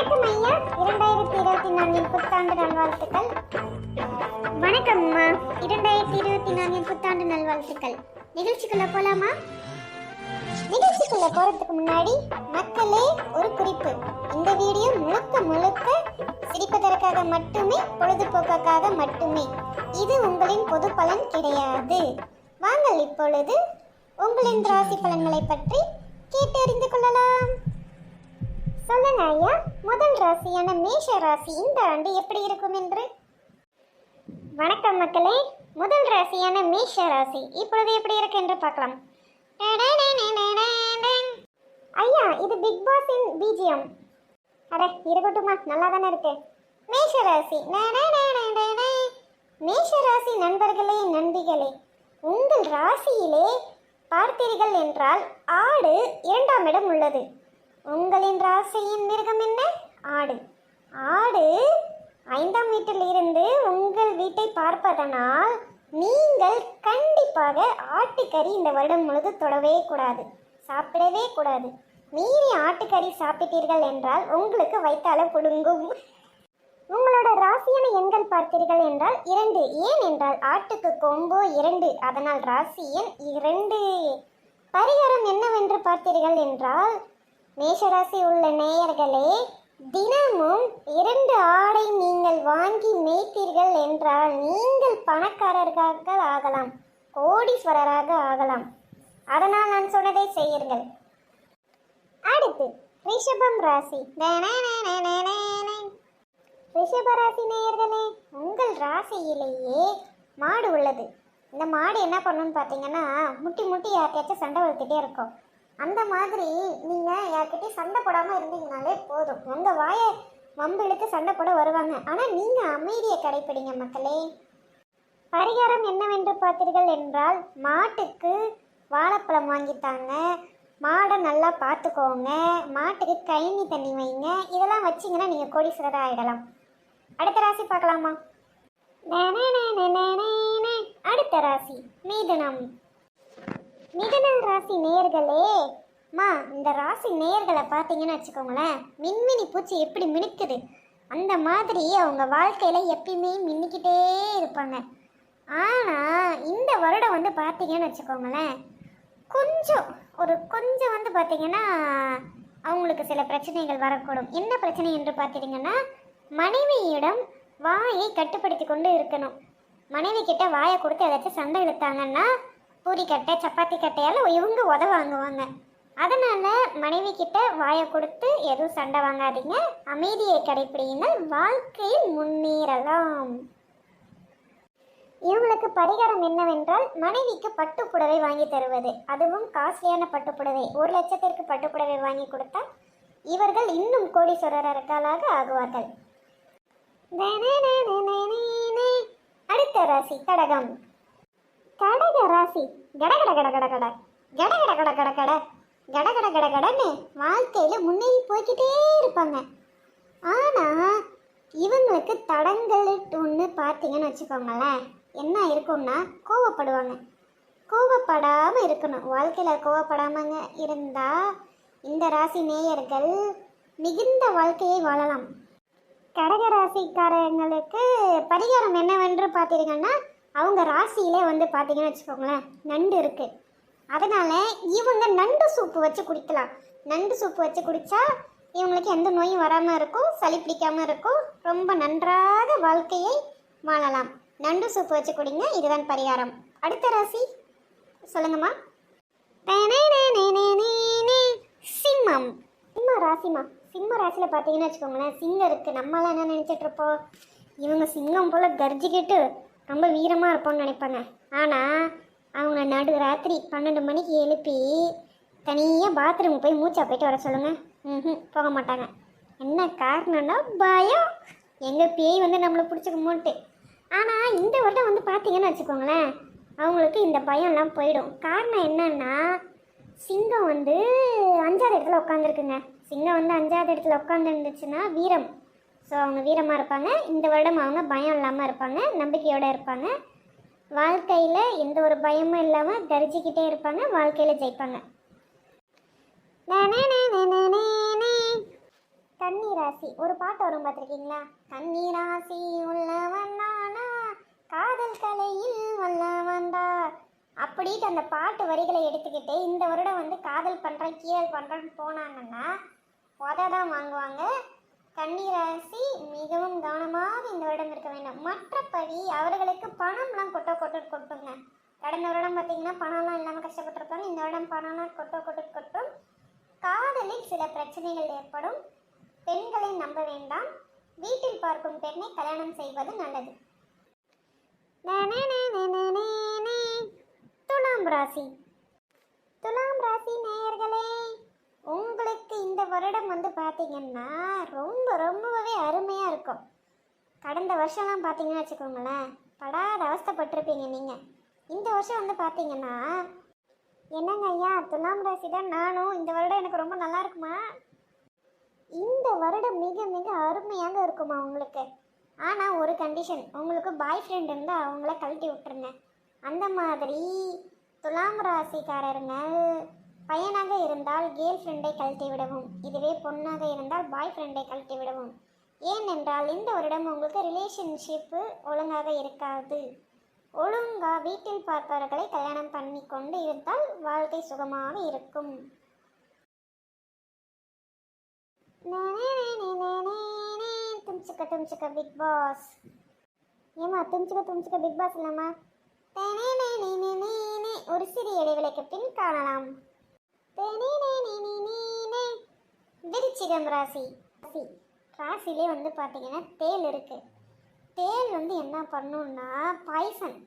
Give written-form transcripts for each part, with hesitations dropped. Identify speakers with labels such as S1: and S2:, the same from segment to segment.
S1: வணக்கம் ஐயா. 2024 புத்தாண்டு நல்வாழ்த்துக்கள். வணக்கம் அம்மா. 2024 புத்தாண்டு நல்வாழ்த்துக்கள். நிகழ்ச்சிக்குள்ள போலாமா? நிகழ்ச்சிக்குள்ள போறதுக்கு முன்னாடி மக்களே ஒரு குறிப்பு. இந்த வீடியோ முழுக்க முழுக்க சிரிப்பதற்காக மட்டுமே, பொழுதுபோக்காக மட்டுமே. இது உங்களின் பொது பலன் கிடையாது. வாங்கள் இப்பொழுது உங்களின் ராசி பலன்களை பற்றி கேட்டு அறிந்து கொள்ளலாம். சொல்லுங்க ஐயா, முதல் ராசியான மேஷ ராசி இந்த ஆண்டு எப்படி இருக்கும் என்று. வணக்கம் மக்களே. முதல் ராசியான மேஷ ராசி இப்பொழுது எப்படி இருக்கு என்று பார்க்கலாம். ஐயா, இது பிக் பாஸின் பிஜிஎம். அட இருக்கட்டுமா, நல்லா தானே இருக்கு. மேஷ ராசி மேஷ ராசி நண்பர்களே, நண்பிகளே, உங்கள் ராசியிலே பார்த்தீர்கள் என்றால் ஆடு 2ஆம் இடம் உள்ளது. உங்களின் ராசியின் மிருகம் என்ன? ஆடு. ஆடு 5ஆம் வீட்டில் இருந்து உங்கள் வீட்டை பார்ப்பதனால் நீங்கள் கண்டிப்பாக ஆட்டுக்கறி இந்த வருடம் முழுது தொடவே கூடாது, சாப்பிடவே கூடாது. மீறி ஆட்டுக்கறி சாப்பிட்டீர்கள் என்றால் உங்களுக்கு வயிற்றால புடுங்கும். உங்களோட ராசியான எண்கள் பார்த்தீர்கள் என்றால் 2. ஏன் என்றால் ஆட்டுக்கு கொம்போ 2, அதனால் ராசி எண் 2. பரிகாரம் என்னவென்று பார்த்தீர்கள் என்றால், மேஷராசி உள்ள நேயர்களே, தினமும் 2 ஆடை நீங்கள் வாங்கி மேய்த்தீர்கள் என்றால் நீங்கள் பணக்காரர்களாக ஆகலாம், கோடீஸ்வரராக ஆகலாம். அதனால் நான் சொன்னதை செய்யுங்கள். அடுத்து ரிஷபம் ராசி. ரிஷபராசி நேயர்களே, உங்கள் ராசியிலேயே மாடு உள்ளது. இந்த மாடு என்ன பண்ணணும்னு பார்த்தீங்கன்னா, முட்டி முட்டி யார்கிட்டயாச்சும் சண்டை வளர்த்துட்டே இருக்கும். அந்த மாதிரி நீங்கள் யார்கிட்டையும் சண்டை போடாமல் இருந்தீங்கனாலே போதும். உங்கள் வாயை வம்பு இழுத்து சண்டை போட வருவாங்க. ஆனால் நீங்கள் அமைதியை கடைப்பிடிங்க மக்களே. பரிகாரம் என்னவென்று பார்த்தீர்கள் என்றால், மாட்டுக்கு வாழைப்பழம் வாங்கித்தாங்க, மாடை நல்லா பார்த்துக்கோங்க, மாட்டுக்கு கைனி தண்ணி வைங்க. இதெல்லாம் வச்சிங்கன்னா நீங்கள் கோடீஸ்வரராக ஆகிடலாம். அடுத்த ராசி பார்க்கலாமா? அடுத்த ராசி மிதுனம். மிதுனம் ராசி நேயர்களே, இந்த ராசி நேயர்களை பார்த்தீங்கன்னு வச்சுக்கோங்களேன், மின்மினி பூச்சி எப்படி மினுக்குது அந்த மாதிரி அவங்க வாழ்க்கையில் எப்பயுமே மின்னிக்கிட்டே இருப்பாங்க. ஆனால் இந்த வருடம் வந்து பார்த்தீங்கன்னு வச்சுக்கோங்களேன், கொஞ்சம் வந்து பார்த்தீங்கன்னா அவங்களுக்கு சில பிரச்சனைகள் வரக்கூடும். என்ன பிரச்சனை என்று பார்த்தீங்கன்னா, மனைவியிடம் வாயை கட்டுப்படுத்தி கொண்டு இருக்கணும். மனைவி கிட்ட வாயை கொடுத்து ஏதாச்சும் சண்டை இழுத்தாங்கன்னா பூரி கட்டை சப்பாத்தி கட்டையால் இவங்க உத வாங்குவாங்க. அதனால் மனைவி கிட்ட வாயை கொடுத்து எதுவும் சண்டை வாங்காதீங்க, அமைதியை கடைப்பிடியுங்கள், வாழ்க்கையில் முன்னேறலாம். இவங்களுக்கு பரிகாரம் என்னவென்றால், மனைவிக்கு பட்டுப்புடவை வாங்கி தருவது, அதுவும் காஸ்ட்லியான பட்டுப்புடவை. 1 லட்சத்திற்கு பட்டுப்புடவை வாங்கி கொடுத்தால் இவர்கள் இன்னும் கோடீஸ்வரர்களாக ஆகுவார்கள். அடுத்த ராசி கடகம். கடக ராசி கடகடன்னு வாழ்க்கையில முன்னேறி போய்கிட்டே இருப்பாங்க. ஆனா இவங்களுக்கு தடங்கள் ஒன்று பார்த்தீங்கன்னு வச்சுக்கோங்களேன், என்ன இருக்கும்னா கோவப்படுவாங்க. கோவப்படாமல் இருக்கணும். வாழ்க்கையில் கோவப்படாமங்க இருந்தால் இந்த ராசி நேயர்கள் மிகுந்த வாழ்க்கையை வாழலாம். கடகராசிக்காரங்களுக்கு பரிகாரம் என்னவென்று பார்த்தீங்கன்னா, அவங்க ராசியிலே வந்து பார்த்தீங்கன்னு வச்சுக்கோங்களேன் நண்டு இருக்குது. அதனால் இவங்க நண்டு சூப்பு வச்சு குடிக்கலாம். நண்டு சூப்பு வச்சு குடித்தா இவங்களுக்கு எந்த நோயும் வராமல் இருக்கும், சளி பிடிக்காமல் இருக்கும், ரொம்ப நன்றாக வாழ்க்கையை வாழலாம். நண்டு சூப்பு வச்சு குடிங்க, இதுதான் பரிகாரம். அடுத்த ராசி சொல்லுங்கம்மா. சிம்மம். சிம்ம ராசியில் பார்த்தீங்கன்னு வச்சுக்கோங்களேன், சிங்கம் இருக்குது. நம்மளாம் என்ன நினச்சிட்டு இருப்போம், இவங்க சிங்கம் போல் கர்ஜிக்கிட்டு ரொம்ப வீரமாக இருப்போம்னு நினைப்பாங்க. ஆனால் அவங்க நடு ராத்திரி 12 மணிக்கு எழுப்பி தனியாக பாத்ரூம் போய் மூச்சா போயிட்டு வர சொல்லுங்கள், போக மாட்டாங்க. என்ன காரணம்னா பயம், எங்கள் பேய் வந்து நம்மளை பிடிச்சிக்குமோன்ட்டு. ஆனால் இந்த வருடம் வந்து பார்த்தீங்கன்னு வச்சுக்கோங்களேன், அவங்களுக்கு இந்த பயம்லாம் போயிடும். காரணம் என்னன்னா, சிங்கம் வந்து 5ஆவது இடத்துல உட்காந்துருக்குங்க. சிங்கம் வந்து 5ஆவது இடத்துல உட்காந்துருந்துச்சுன்னா வீரம். ஸோ அவங்க வீரமாக இருப்பாங்க. இந்த வருடம் அவங்க பயம் இல்லாமல் இருப்பாங்க, நம்பிக்கையோடு இருப்பாங்க. வாழ்க்கையில் எந்த ஒரு பயமும் இல்லாமல் கரிச்சிக்கிட்டே இருப்பாங்க, வாழ்க்கையில் ஜெயிப்பாங்க. கன்னி ராசி ஒரு பாட்டு வரும் பார்த்துருக்கீங்களா? கன்னி ராசி உள்ளவன் நானா, காதல் கலையில் வல்லவன்டா. அப்படின்ட்டு அந்த பாட்டு வரிகளை எடுத்துக்கிட்டு இந்த வருடம் வந்து காதல் பண்ணுறேன் கீழல் பண்ணுறேன்னு போனாங்கன்னா தான் வாங்குவாங்க. கன்னிராசி மிகவும் கவனமாக இந்த வருடம் இருக்க வேண்டும். மற்றபடி அவர்களுக்கு பணம்லாம் கொட்டுங்க. கடந்த வருடம் பார்த்தீங்கன்னா பணம்லாம் இல்லாமல் கஷ்டப்பட்டிருப்பாங்க. இந்த வருடம் பணம்லாம் கொட்டும். காதலில் சில பிரச்சனைகள் ஏற்படும். பெண்களை நம்ப வேண்டாம். வீட்டில் பார்க்கும் பெண்ணை கல்யாணம் செய்வது நல்லது. துலாம் ராசி. துலாம் ராசி நேயர்களே, உங்களுக்கு இந்த வருடம் வந்து பார்த்தீங்கன்னா ரொம்பவே அருமையாக இருக்கும். கடந்த வருஷம்லாம் பார்த்தீங்கன்னு வச்சுக்கோங்களேன், படாத அவஸ்தைப்பட்டிருப்பீங்க நீங்கள். இந்த வருஷம் வந்து பார்த்தீங்கன்னா, என்னங்க ஐயா துலாம் ராசி தான் நானும், இந்த வருடம் எனக்கு ரொம்ப நல்லா இருக்குமா? இந்த வருடம் மிக அருமையாக இருக்குமா உங்களுக்கு. ஆனால் ஒரு கண்டிஷன், உங்களுக்கு பாய் ஃப்ரெண்ட் இருந்தால் அவங்கள கழட்டி விட்டுருங்க. அந்த மாதிரி துலாம் ராசிக்காரருங்க பையனாக இருந்தால் கேர்ள் ஃப்ரெண்டை கழட்டி விடவும், இதுவே பொண்ணாக இருந்தால் பாய் ஃப்ரெண்டை கழட்டி விடவும். ஏனென்றால் இந்த வருடம் உங்களுக்கு ரிலேஷன்ஷிப்பு ஒழுங்காக இருக்காது. ஒழுங்காக வீட்டில் பார்ப்பவர்களை கல்யாணம் பண்ணி கொண்டு இருந்தால் வாழ்க்கை சுகமாக இருக்கும். தும்சுக்க பிக் பாஸ். ஏமா தும்சுக்க பிக் பாஸ் இல்லம்மா. ஒரு சிறிய இடைவெளிக்கு பின் காணலாம். விருச்சிகம் ராசி. ராசிலே வந்து பார்த்தீங்கன்னா தேல் இருக்கு. தேல் வந்து என்ன பண்ணுன்னா பாய்சன்,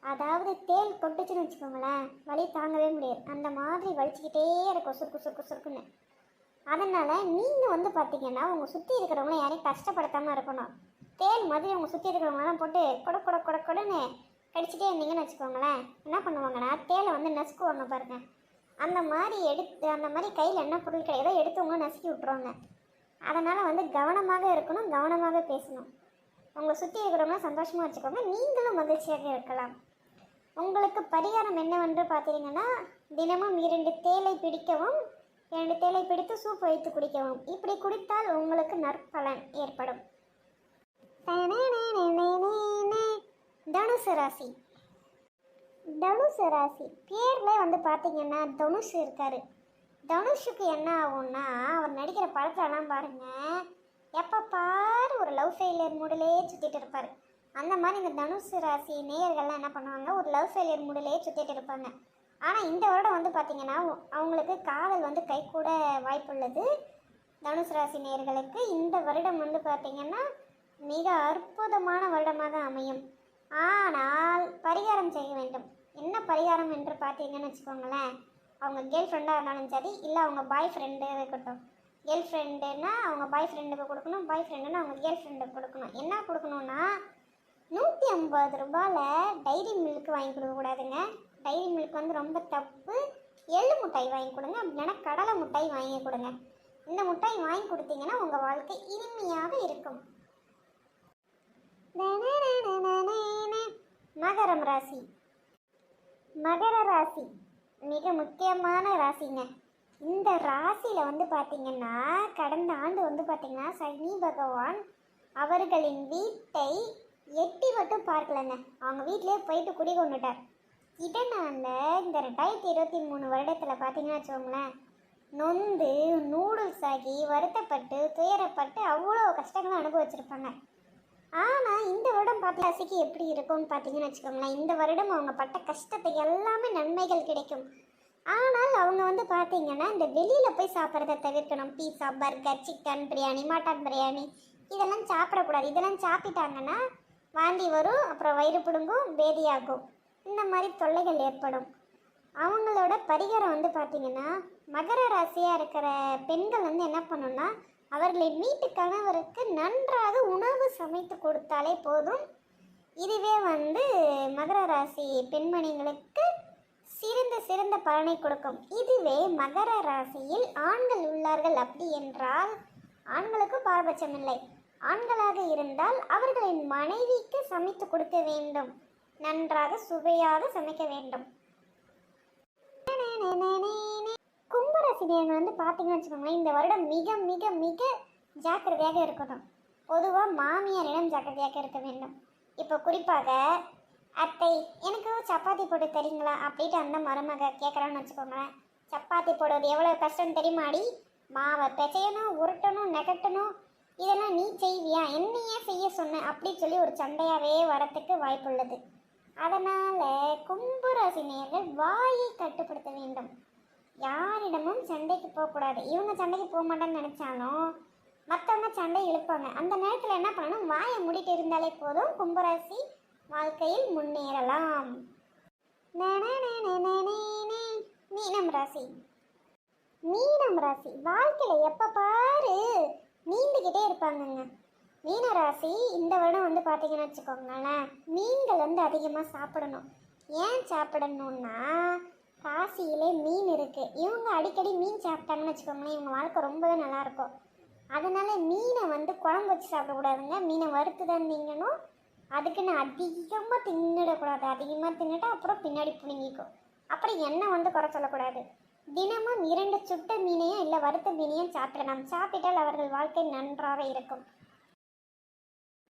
S1: அதாவது தேல் கொட்டுச்சுன்னு வச்சுக்கோங்களேன், வலி தாங்கவே முடியாது. அந்த மாதிரி வலிச்சுக்கிட்டே இருக்கும் சுருக்குன்னு. அதனால் நீங்கள் வந்து பார்த்தீங்கன்னா உங்கள் சுற்றி இருக்கிறவங்கள யாரையும் கஷ்டப்படுத்தாமல் இருக்கணும். தேல் மாதிரி உங்கள் சுற்றி இருக்கிறவங்களாம் போட்டு கொடன்னு கடிச்சிட்டே இருந்தீங்கன்னு வச்சுக்கோங்களேன், என்ன பண்ணுவாங்கன்னா தேலை வந்து நசுக்குவாங்க பாருங்கள். அந்த மாதிரி கையில் என்ன பொருள் கிடையாதோ எடுத்தவங்க நசுக்கி விட்ருவாங்க. அதனால் வந்து கவனமாக இருக்கணும், கவனமாக பேசணும். உங்களை சுற்றி இருக்கிறவங்க சந்தோஷமாக வச்சுக்கோங்க, நீங்களும் மகிழ்ச்சியாக இருக்கலாம். உங்களுக்கு பரிகாரம் என்னவென்று பார்த்தீங்கன்னா, தினமும் 2 தேலை பிடிக்கவும், 2 தேலை பிடித்து சூப் வைத்து குடிக்கவும். இப்படி குடித்தால் உங்களுக்கு நற்பலன் ஏற்படும். தனுசு ராசி. தனுசு ராசி பேரில் வந்து பார்த்தீங்கன்னா தனுஷ் இருக்கார். தனுஷுக்கு என்ன ஆகும்னா, அவர் நடிக்கிற படத்துலலாம் பாருங்கள், எப்போ பாரு ஒரு லவ் ஃபெயிலியர் மூடிலே சுற்றிட்டு இருப்பார். அந்த மாதிரி இந்த தனுசு ராசி நேயர்கள்லாம் என்ன பண்ணுவாங்க, ஒரு லவ் ஃபெயிலியர் மூடிலே சுற்றிட்டு இருப்பாங்க. ஆனால் இந்த வருடம் வந்து பார்த்திங்கன்னா அவங்களுக்கு காதல் வந்து கை கூட வாய்ப்புள்ளது. தனுசு ராசி நேயர்களுக்கு இந்த வருடம் வந்து பார்த்திங்கன்னா மிக அற்புதமான வருடமாக அமையும். ஆனால் பரிகாரம் செய்ய வேண்டும். என்ன பரிகாரம் என்று பார்த்தீங்கன்னு வச்சுக்கோங்களேன், அவங்க கேர்ள் ஃப்ரெண்டாக இருந்தாலும் சரி, இல்லை அவங்க பாய் ஃப்ரெண்டு இருக்கட்டும். கேர்ள் ஃப்ரெண்டுன்னா அவங்க பாய் ஃப்ரெண்டுக்கு கொடுக்கணும், பாய் ஃப்ரெண்டுன்னா அவங்க கேர்ள் ஃப்ரெண்டுக்கு கொடுக்கணும். என்ன கொடுக்கணுன்னா 150 ரூபாயில் டைரி மில்க் வாங்கி கொடுக்கக்கூடாதுங்க. டைரி மில்க் வந்து ரொம்ப தப்பு. எள்ளு மிட்டாய் வாங்கி கொடுங்க, அப்படின்னா கடலை மிட்டாய் வாங்கி கொடுங்க. இந்த மிட்டாய் வாங்கி கொடுத்தீங்கன்னா உங்கள் வாழ்க்கை இனிமையாக இருக்கும். மகரம் ராசி. மகர ராசி மிக முக்கியமான ராசிங்க. இந்த ராசியில் வந்து பார்த்திங்கன்னா கடந்த ஆண்டு வந்து பார்த்திங்கன்னா சனி பகவான் அவர்களின் வீட்டை எட்டி மட்டும் பார்க்கலங்க, அவங்க வீட்டிலே போயிட்டு குடிகொண்டுட்டார். இதனால் இந்த 2023 வருடத்தில் பார்த்திங்கன்னா வச்சுக்கோங்களேன், நொந்து நூடுல்ஸ் ஆகி வருத்தப்பட்டு துயரப்பட்டு அவ்வளோ கஷ்டங்களும் அனுபவிச்சிருப்பாங்க. ஆனால் இந்த வருடம் பார்த்து ராசிக்கு எப்படி இருக்கும்னு பார்த்தீங்கன்னு வச்சுக்கோங்களேன், இந்த வருடம் அவங்க பட்ட கஷ்டத்தை எல்லாமே நன்மைகள் கிடைக்கும். ஆனால் அவங்க வந்து பார்த்தீங்கன்னா இந்த வெளியில் போய் சாப்பிட்றத தவிர்க்கணும். Pizza, burger, chicken biryani, mutton biryani இதெல்லாம் சாப்பிடக்கூடாது. இதெல்லாம் சாப்பிட்டாங்கன்னா வாந்தி வரும், அப்புறம் வயிறு பிடுங்கும், பேதியாகும், இந்த மாதிரி தொல்லைகள் ஏற்படும். அவங்களோட பரிகாரம் வந்து பார்த்திங்கன்னா, மகர ராசியாக இருக்கிற பெண்கள் வந்து என்ன பண்ணணும்னா, அவர்களின் வீட்டு கணவருக்கு நன்றாக உணவு சமைத்து கொடுத்தாலே போதும். இதுவே வந்து மகர ராசி பெண்மணிகளுக்கு சிறந்த பலனை கொடுக்கும். இதுவே மகர ராசியில் ஆண்கள் உள்ளார்கள் அப்படி என்றால் ஆண்களுக்கு பாரபட்சம் இல்லை. ஆண்களாக இருந்தால் அவர்களின் மனைவிக்கு சமைத்து கொடுக்க வேண்டும், நன்றாக சுவையாக சமைக்க வேண்டும். கும்பராசினியர்கள் வந்து பார்த்தீங்கன்னு வச்சுக்கோங்களேன், இந்த வருடம் மிக மிக மிக ஜாக்கிரதையாக இருக்கணும். பொதுவாக மாமியாரிடம் ஜாக்கிரதையாக இருக்க வேண்டும். இப்போ குறிப்பாக அத்தை எனக்கு சப்பாத்தி போட்டு தரீங்களா அப்படின்ட்டு அந்த மருமக கேட்குறான்னு வச்சுக்கோங்களேன். சப்பாத்தி போடுறது எவ்வளோ கஷ்டம் தெரியுமாடி? மாவை பிசையணும், உருட்டணும், நெகட்டணும், இதெல்லாம் நீ செய்வியா, என்னையே செய்ய சொன்ன அப்படி சொல்லி ஒரு சண்டையாகவே வரத்துக்கு வாய்ப்புள்ளது. அதனால் கும்பராசி நேயர்கள் வாயை கட்டுப்படுத்த வேண்டும். யாரிடமும் சண்டைக்கு போகக்கூடாது. இவங்க சண்டைக்கு போக மாட்டேன்னு நினச்சாலும் மற்றவங்க சண்டை இழுப்பாங்க. அந்த நேரத்தில் என்ன பண்ணணும், வாயை மூடிட்டு இருந்தாலே போதும், கும்பராசி வாழ்க்கையில் முன்னேறலாம். மீனம் ராசி. மீனம் ராசி வாழ்க்கையில் எப்போ பாரு நீந்துக்கிட்டே இருப்பாங்கங்க. மீனராசி இந்த வருடம் பார்த்தீங்கன்னு வச்சுக்கோங்களேன், மீன்கள் அதிகமாக சாப்பிடணும். ஏன் சாப்பிடணும்னா ராசியிலே மீன் இருக்குது. இவங்க அடிக்கடி மீன் சாப்பிட்டாங்கன்னு வச்சுக்கோங்களேன், இவங்க வாழ்க்கை ரொம்பவே நல்லாயிருக்கும். அதனால மீனை குழம்பு வச்சு சாப்பிடக்கூடாதுங்க. மீனை வறுத்து தான் திங்கணும். அதுக்குன்னு அதிகமாக தின்னுடக்கூடாது. அதிகமாக தின்னுட்டு அப்புறம் பின்னாடி புழுங்கிக்கும். அப்புறம் எண்ணெய் குறை சொல்லக்கூடாது. தினமும் 2 சுட்ட மீனையும் இல்லை வறுத்த மீனையும் சாப்பிடலாம். சாப்பிட்டால் அவர்கள் வாழ்க்கை நன்றாக இருக்கும்.